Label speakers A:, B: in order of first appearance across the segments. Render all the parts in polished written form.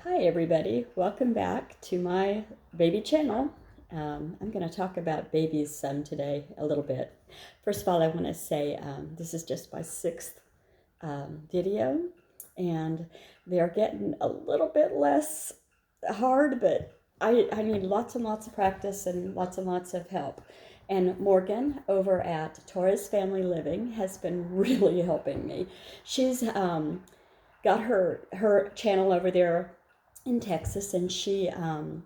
A: Hi everybody, welcome back to my baby channel. I'm going to talk about babies some today a little bit. First of all, I want to say this is just my sixth video, and they're getting a little bit less hard, but I need lots and lots of practice and lots of help. And Morgan over at Torres Family Living has been really helping me. She's got her channel over there in Texas, and she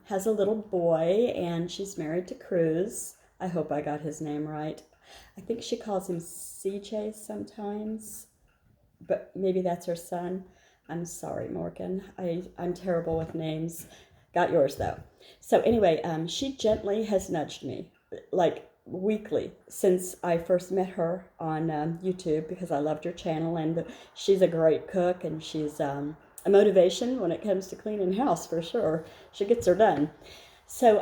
A: has a little boy, and she's married to Cruz. I hope I got his name right. I think she calls him CJ sometimes, but maybe that's her son. I'm sorry, Morgan. I'm terrible with names. Got yours, though. So anyway, she gently has nudged me, like weekly, since I first met her on YouTube, because I loved her channel, and she's a great cook, and she's a motivation when it comes to cleaning house, for sure. She gets her done. So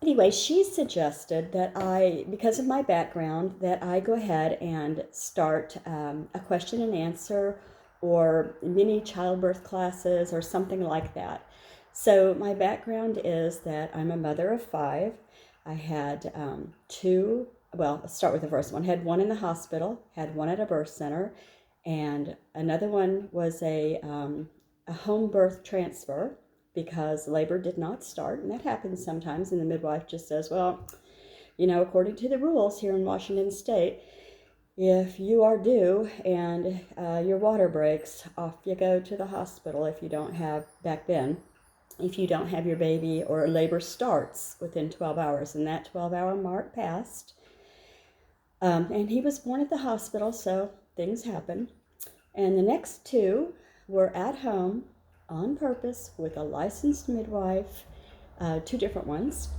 A: anyway, she suggested that because of my background, that I go ahead and start a question and answer or mini childbirth classes or something like that. So my background is that I'm a mother of five. I had let's start with the first one. I had one in the hospital, had one at a birth center, and another one was a home birth transfer because labor did not start, and that happens sometimes, and the midwife just says, well, according to the rules here in Washington State, if you are due and your water breaks, off you go to the hospital if you don't have, back then, if you don't have your baby or labor starts within 12 hours, and that 12-hour mark passed. And he was born at the hospital, so things happen. And the next two were at home on purpose with a licensed midwife, two different ones,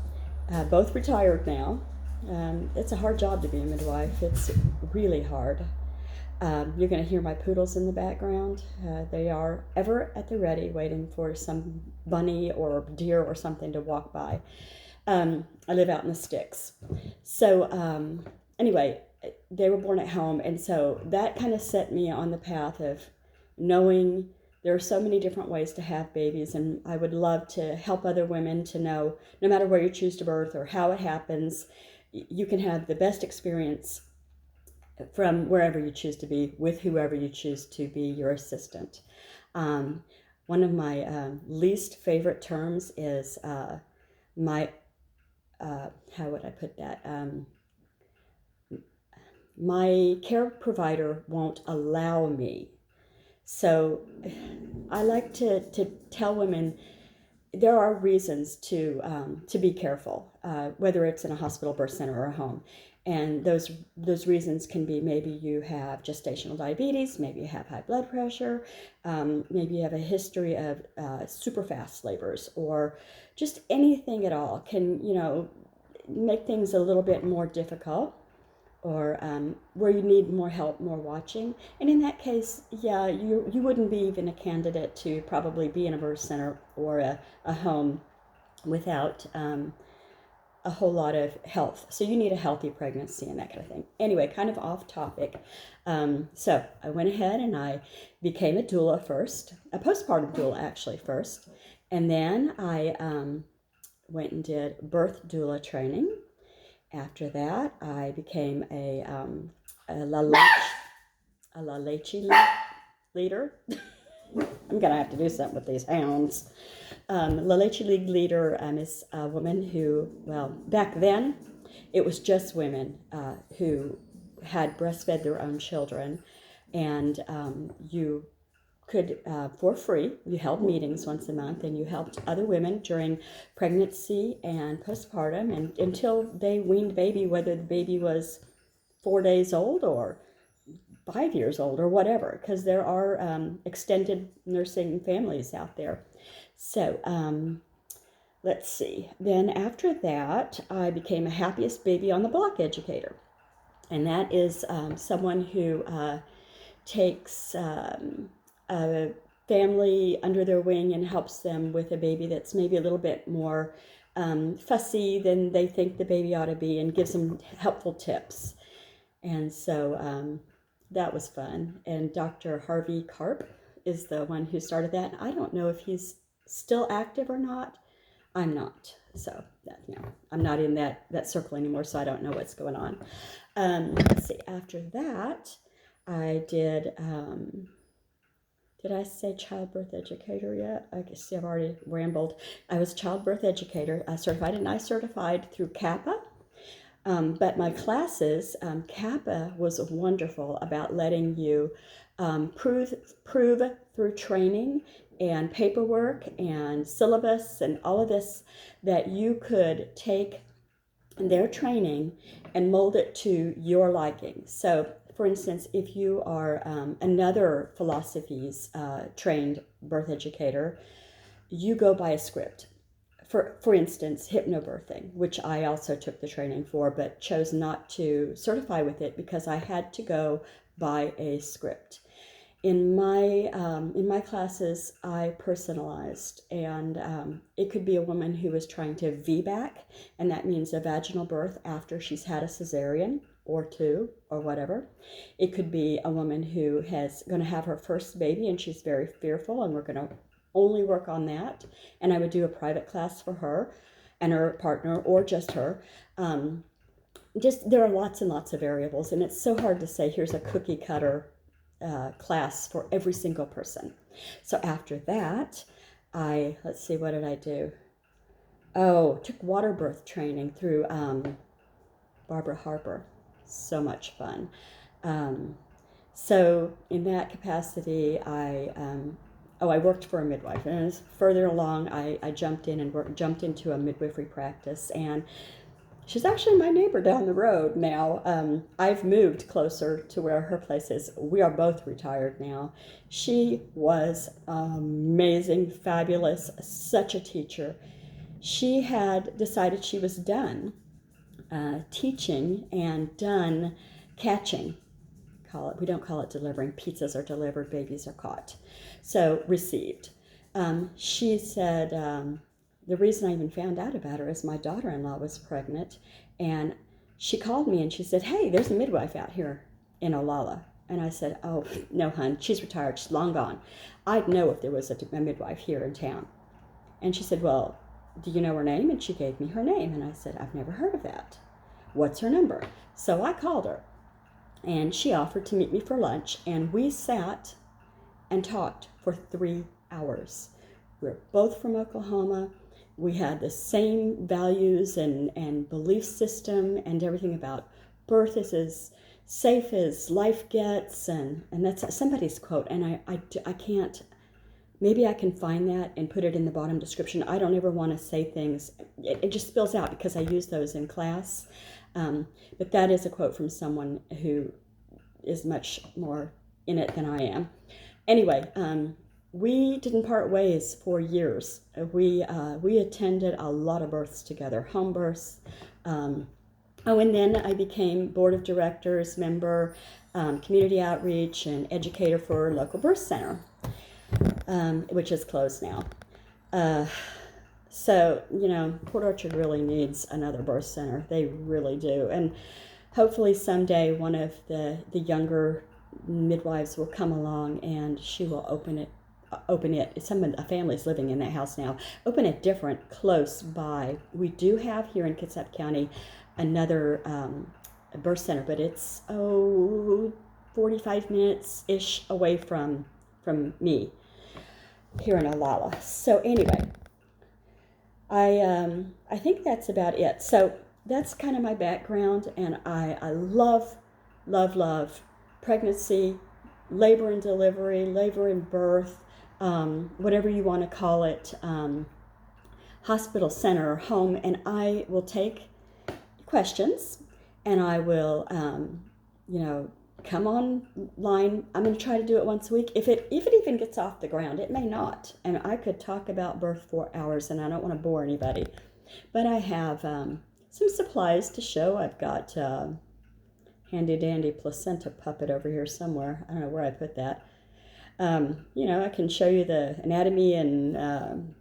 A: both retired now. It's a hard job to be a midwife. It's really hard. You're going to hear my poodles in the background. They are ever at the ready, waiting for some bunny or deer or something to walk by. I live out in the sticks. So anyway, they were born at home, and so that kind of set me on the path of knowing there are so many different ways to have babies, and I would love to help other women to know, no matter where you choose to birth or how it happens, you can have the best experience from wherever you choose to be, with whoever you choose to be your assistant. One of my least favorite terms is how would I put that? My care provider won't allow me. So I like to tell women there are reasons to be careful, whether it's in a hospital, birth center, or a home. And those reasons can be, maybe you have gestational diabetes, maybe you have high blood pressure, maybe you have a history of super fast labors, or just anything at all can, make things a little bit more difficult, or where you need more help, more watching. And in that case, yeah, you wouldn't be even a candidate to probably be in a birth center or a home without a whole lot of health. So you need a healthy pregnancy and that kind of thing. Anyway, kind of off topic. So I went ahead and I became a doula first, a postpartum doula actually first. And then I went and did birth doula training. After that, I became a La Leche leader. I'm going to have to do something with these hounds. La Leche League leader is a woman who, well, back then, it was just women who had breastfed their own children. And you could, for free, you held meetings once a month, and you helped other women during pregnancy and postpartum, and until they weaned baby, whether the baby was 4 days old or 5 years old or whatever, because there are extended nursing families out there. So let's see. Then after that, I became a happiest baby on the block educator. And that is someone who takes a family under their wing and helps them with a baby that's maybe a little bit more fussy than they think the baby ought to be, and gives them helpful tips. And so that was fun. And Dr. Harvey Karp is the one who started that. I don't know if he's still active or not, I'm not. So that, I'm not in that circle anymore, so I don't know what's going on. Let's see. After that, I did I say childbirth educator yet? I guess I've already rambled. I was childbirth educator, certified, and I certified through CAPA. But my classes, CAPA was wonderful about letting you prove through training and paperwork and syllabus and all of this that you could take their training and mold it to your liking. So, for instance, if you are another philosophy's trained birth educator, you go by a script. For instance, hypnobirthing, which I also took the training for, but chose not to certify with it because I had to go by a script. In my classes, I personalized, and it could be a woman who is trying to VBAC, and that means a vaginal birth after she's had a cesarean or two or whatever. It could be a woman who is going to have her first baby and she's very fearful, and we're going to only work on that. And I would do a private class for her and her partner, or just her. There are lots and lots of variables, and it's so hard to say here's a cookie cutter class for every single person. So after that, let's see, what did I do? Oh, took water birth training through Barbara Harper. So much fun. So in that capacity, I worked for a midwife, and as further along, I jumped into a midwifery practice, and she's actually my neighbor down the road now. I've moved closer to where her place is. We are both retired now. She was amazing, fabulous, such a teacher. She had decided she was done teaching and done catching. We don't call it delivering. Pizzas are delivered, babies are caught. So received. She said, the reason I even found out about her is my daughter-in-law was pregnant, and she called me and she said, hey, there's a midwife out here in Olalla. And I said, oh, no, hun, she's retired, she's long gone. I'd know if there was a midwife here in town. And she said, well, do you know her name? And she gave me her name. And I said, I've never heard of that. What's her number? So I called her. And she offered to meet me for lunch, and we sat and talked for 3 hours. We're both from Oklahoma. We had the same values and belief system and everything about birth is as safe as life gets, and that's somebody's quote, and I can't, maybe I can find that and put it in the bottom description. I don't ever want to say things, it just spills out because I use those in class. But that is a quote from someone who is much more in it than I am. Anyway, we didn't part ways for years. We attended a lot of births together, home births. And then I became board of directors member, community outreach, and educator for local birth center, which is closed now. So, Port Orchard really needs another birth center. They really do. And hopefully someday one of the younger midwives will come along and she will open it. A family's living in that house now. Open it different, close by. We do have here in Kitsap County another birth center, but it's 45 minutes-ish away from me here in Olalla. So anyway, I think that's about it. So that's kind of my background, and I love pregnancy, labor and delivery, labor and birth, whatever you want to call it, hospital, center, or home, and I will take questions, and I will, come online. I'm going to try to do it once a week. If it even gets off the ground, it may not. And I could talk about birth for hours, and I don't want to bore anybody. But I have some supplies to show. I've got handy dandy placenta puppet over here somewhere. I don't know where I put that. I can show you the anatomy and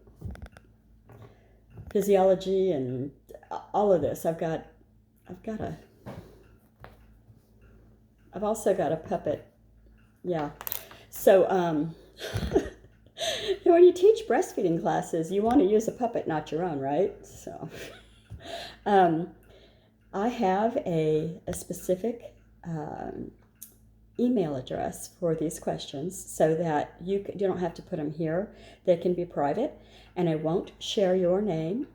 A: physiology and all of this. I've also got a puppet. Yeah. So, When you teach breastfeeding classes, you want to use a puppet, not your own, right? So, I have a specific email address for these questions so that you don't have to put them here. They can be private, and I won't share your name.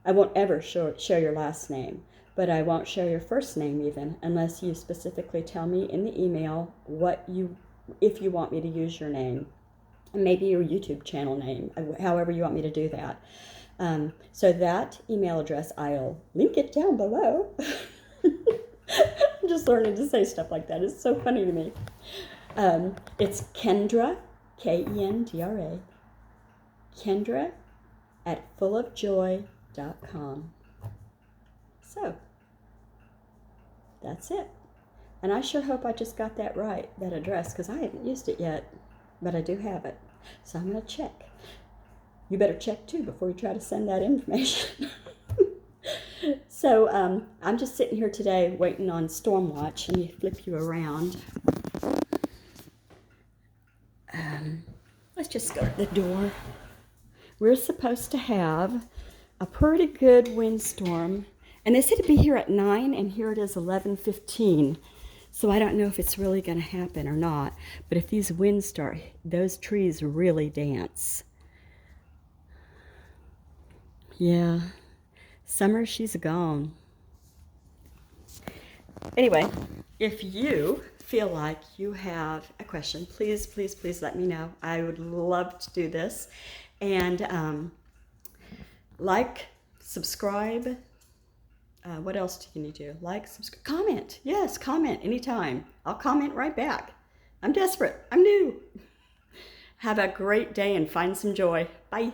A: I won't ever share your last name, but I won't share your first name even unless you specifically tell me in the email if you want me to use your name, and maybe your YouTube channel name, however you want me to do that. So that email address, I'll link it down below. I'm just learning to say stuff like that. It's so funny to me. It's Kendra, Kendra, Kendra at fullofjoy.com. So, that's it. And I sure hope I just got that right, that address, because I haven't used it yet, but I do have it. So I'm going to check. You better check too before you try to send that information. So I'm just sitting here today waiting on Storm Watch. Let me flip you around. Let's just go to the door. We're supposed to have a pretty good windstorm. And they said to be here at 9, and here it is 11:15. So I don't know if it's really going to happen or not. But if these winds start, those trees really dance. Yeah. Summer, she's gone. Anyway, if you feel like you have a question, please, please, please let me know. I would love to do this. And like, subscribe. What else can you do? Like, subscribe, comment. Yes, comment anytime. I'll comment right back. I'm desperate. I'm new. Have a great day and find some joy. Bye.